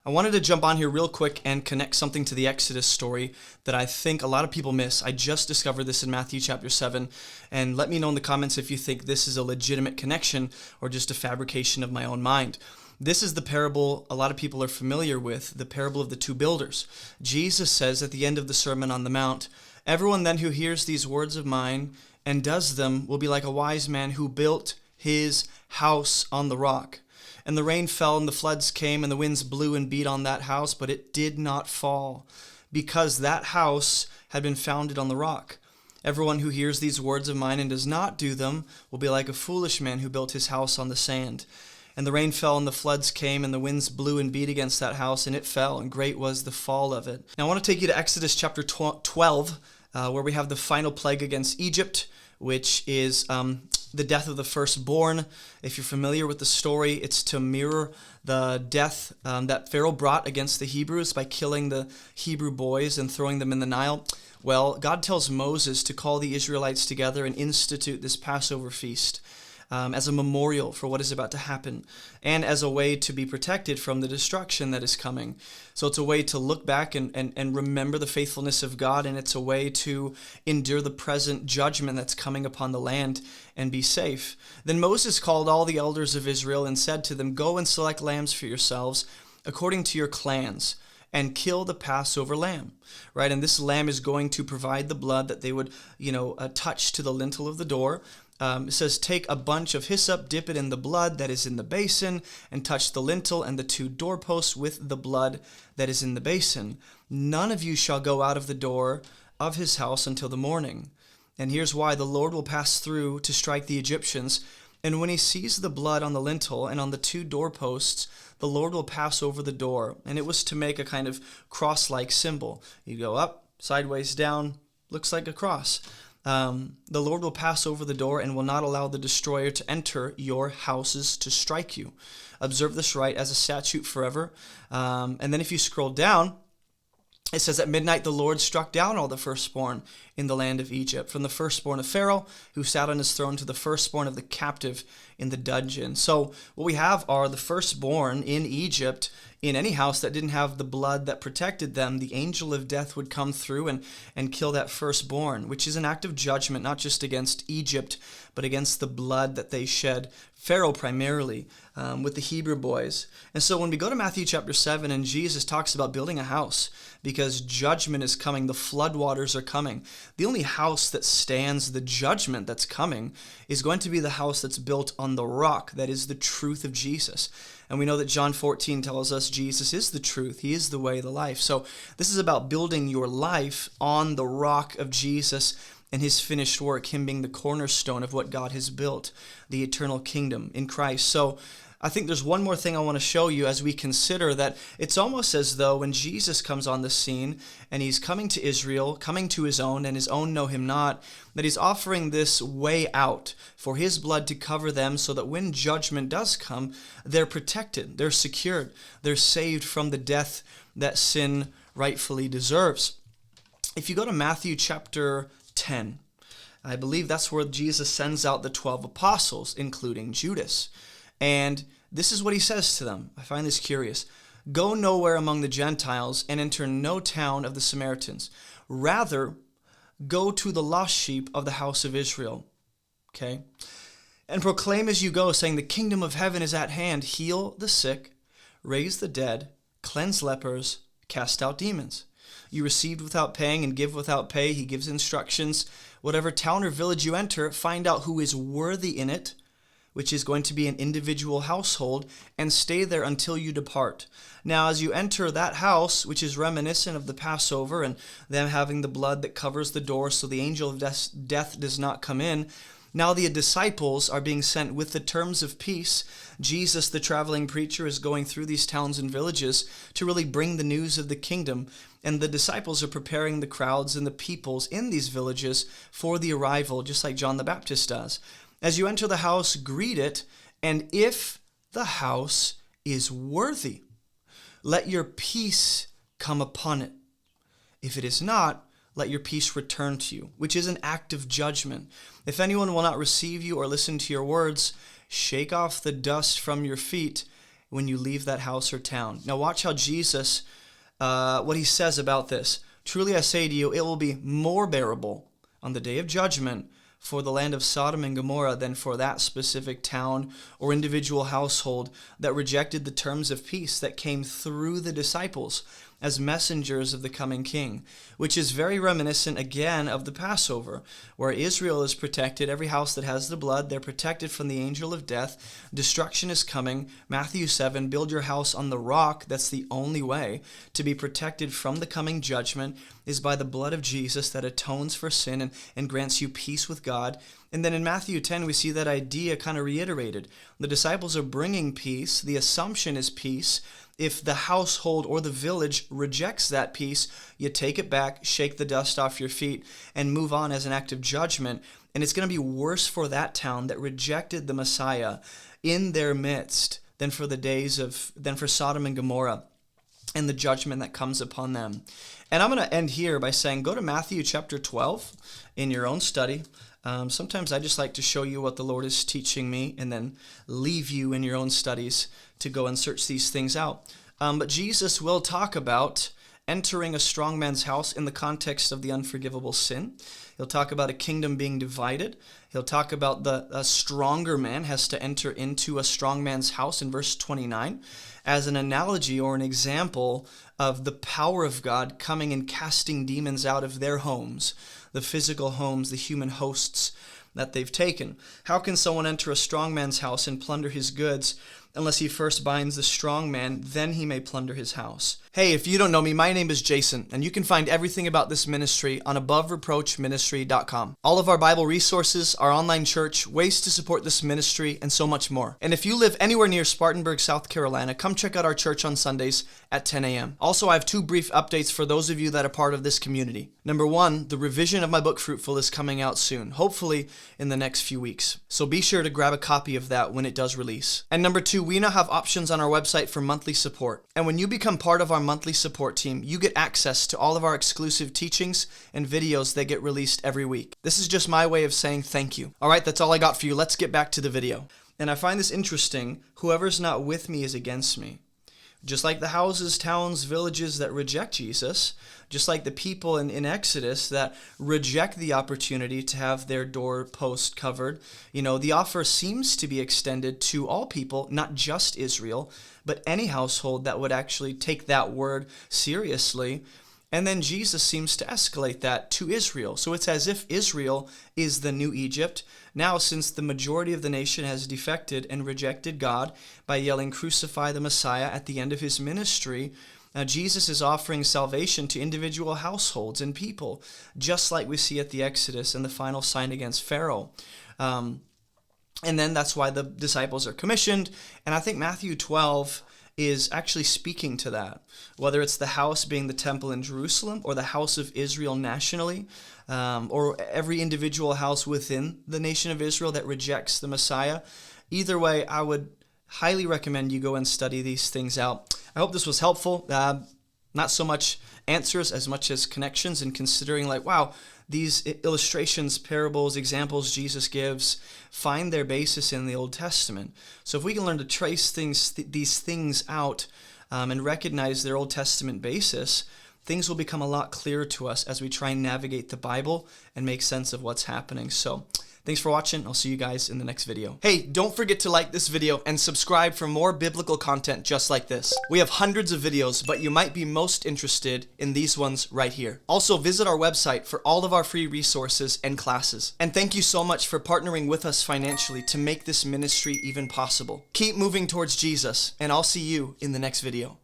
I wanted to jump on here real quick and connect something to the Exodus story that I think a lot of people miss. I just discovered this in Matthew chapter 7, and let me know in the comments if you think this is a legitimate connection or just a fabrication of my own mind. This is the parable a lot of people are familiar with, the parable of the two builders. Jesus says at the end of the Sermon on the Mount, "Everyone then who hears these words of mine and does them will be like a wise man who built his house on the rock. And the rain fell, and the floods came, and the winds blew and beat on that house, but it did not fall, because that house had been founded on the rock. Everyone who hears these words of mine and does not do them will be like a foolish man who built his house on the sand. And the rain fell, and the floods came, and the winds blew and beat against that house, and it fell, and great was the fall of it." Now I want to take you to Exodus chapter 12, where we have the final plague against Egypt, which is the death of the firstborn. If you're familiar with the story, it's to mirror the death that Pharaoh brought against the Hebrews by killing the Hebrew boys and throwing them in the Nile. Well, God tells Moses to call the Israelites together and institute this Passover feast as a memorial for what is about to happen and as a way to be protected from the destruction that is coming. So it's a way to look back and remember the faithfulness of God, and it's a way to endure the present judgment that's coming upon the land and be safe. Then Moses called all the elders of Israel and said to them, "Go and select lambs for yourselves according to your clans, and kill the Passover lamb," right? And this lamb is going to provide the blood that they would, touch to the lintel of the door. It says, "Take a bunch of hyssop, dip it in the blood that is in the basin, and touch the lintel and the two doorposts with the blood that is in the basin. None of you shall go out of the door of his house until the morning. And here's why: the Lord will pass through to strike the Egyptians, and when he sees the blood on the lintel and on the two doorposts, the Lord will pass over the door." And it was to make a kind of cross-like symbol. You go up, sideways, down, looks like a cross. "The Lord will pass over the door and will not allow the destroyer to enter your houses to strike you. Observe this rite as a statute forever." And then if you scroll down, it says, "At midnight the Lord struck down all the firstborn in the land of Egypt, from the firstborn of Pharaoh, who sat on his throne, to the firstborn of the captive in the dungeon." So what we have are the firstborn in Egypt. In any house that didn't have the blood that protected them, the angel of death would come through and kill that firstborn, which is an act of judgment, not just against Egypt, but against the blood that they shed, Pharaoh primarily, with the Hebrew boys. And so when we go to Matthew chapter 7 and Jesus talks about building a house because judgment is coming, the floodwaters are coming, the only house that stands the judgment that's coming is going to be the house that's built on the rock, that is the truth of Jesus. And we know that John 14 tells us Jesus is the truth. He is the way, the life. So this is about building your life on the rock of Jesus and his finished work, him being the cornerstone of what God has built, the eternal kingdom in Christ. So I think there's one more thing I want to show you as we consider that it's almost as though when Jesus comes on the scene and he's coming to Israel, coming to his own, and his own know him not, that he's offering this way out for his blood to cover them so that when judgment does come, they're protected, they're secured, they're saved from the death that sin rightfully deserves. If you go to Matthew chapter 10, I believe that's where Jesus sends out the 12 apostles, including Judas. And this is what he says to them. I find this curious. "Go nowhere among the Gentiles and enter no town of the Samaritans. Rather, go to the lost sheep of the house of Israel." Okay? "And proclaim as you go, saying, the kingdom of heaven is at hand. Heal the sick, raise the dead, cleanse lepers, cast out demons. You received without paying and give without pay." He gives instructions. "Whatever town or village you enter, find out who is worthy in it," which is going to be an individual household, "and stay there until you depart. Now, as you enter that house," which is reminiscent of the Passover and them having the blood that covers the door so the angel of death does not come in, now the disciples are being sent with the terms of peace. Jesus, the traveling preacher, is going through these towns and villages to really bring the news of the kingdom. And the disciples are preparing the crowds and the peoples in these villages for the arrival, just like John the Baptist does. "As you enter the house, greet it, and if the house is worthy, let your peace come upon it. If it is not, let your peace return to you," which is an act of judgment. "If anyone will not receive you or listen to your words, shake off the dust from your feet when you leave that house or town. Now watch how Jesus, what he says about this. Truly I say to you, it will be more bearable on the day of judgment for the land of Sodom and Gomorrah than for that specific town or individual household that rejected the terms of peace that came through the disciples as messengers of the coming king, which is very reminiscent again of the Passover, where Israel is protected. Every house that has the blood, they're protected from the angel of death. Destruction is coming. Matthew 7, build your house on the rock. That's the only way to be protected from the coming judgment, is by the blood of Jesus that atones for sin and grants you peace with God. And then in Matthew 10, we see that idea kind of reiterated. The disciples are bringing peace. The assumption is peace. If the household or the village rejects that peace, you take it back, shake the dust off your feet, and move on as an act of judgment. And it's going to be worse for that town that rejected the Messiah in their midst than for Sodom and Gomorrah and the judgment that comes upon them. And I'm going to end here by saying, go to Matthew chapter 12 in your own study. Sometimes I just like to show you what the Lord is teaching me and then leave you in your own studies to go and search these things out. But Jesus will talk about entering a strong man's house in the context of the unforgivable sin. He'll talk about a kingdom being divided. He'll talk about a stronger man has to enter into a strong man's house in verse 29 as an analogy or an example of the power of God coming and casting demons out of their homes, the physical homes, the human hosts that they've taken. How can someone enter a strong man's house and plunder his goods unless he first binds the strong man, then he may plunder his house? Hey, if you don't know me, my name is Jason, and you can find everything about this ministry on abovereproachministry.com. All of our Bible resources, our online church, ways to support this ministry, and so much more. And if you live anywhere near Spartanburg, South Carolina, come check out our church on Sundays at 10 a.m. Also, I have 2 brief updates for those of you that are part of this community. Number 1, the revision of my book Fruitful is coming out soon, hopefully in the next few weeks. So be sure to grab a copy of that when it does release. And number 2, we now have options on our website for monthly support. And when you become part of our monthly support team, you get access to all of our exclusive teachings and videos that get released every week. This is just my way of saying thank you. All right, that's all I got for you. Let's get back to the video. And I find this interesting. Whoever's not with me is against me. Just like the houses, towns, villages that reject Jesus, just like the people in Exodus that reject the opportunity to have their doorpost covered, the offer seems to be extended to all people, not just Israel, but any household that would actually take that word seriously. And then Jesus seems to escalate that to Israel. So it's as if Israel is the new Egypt. Now, since the majority of the nation has defected and rejected God by yelling, "Crucify the Messiah," at the end of his ministry, Jesus is offering salvation to individual households and people, just like we see at the Exodus and the final sign against Pharaoh. And then that's why the disciples are commissioned. And I think Matthew 12 is actually speaking to that, whether it's the house being the temple in Jerusalem or the house of Israel nationally, or every individual house within the nation of Israel that rejects the Messiah. Either way, I would highly recommend you go and study these things out. I hope this was helpful. Not so much answers as much as connections, and considering wow, these illustrations, parables, examples Jesus gives find their basis in the Old Testament. So if we can learn to trace these things out and recognize their Old Testament basis, things will become a lot clearer to us as we try and navigate the Bible and make sense of what's happening. So thanks for watching. I'll see you guys in the next video. Hey, don't forget to like this video and subscribe for more biblical content just like this. We have hundreds of videos, but you might be most interested in these ones right here. Also, visit our website for all of our free resources and classes. And thank you so much for partnering with us financially to make this ministry even possible. Keep moving towards Jesus, and I'll see you in the next video.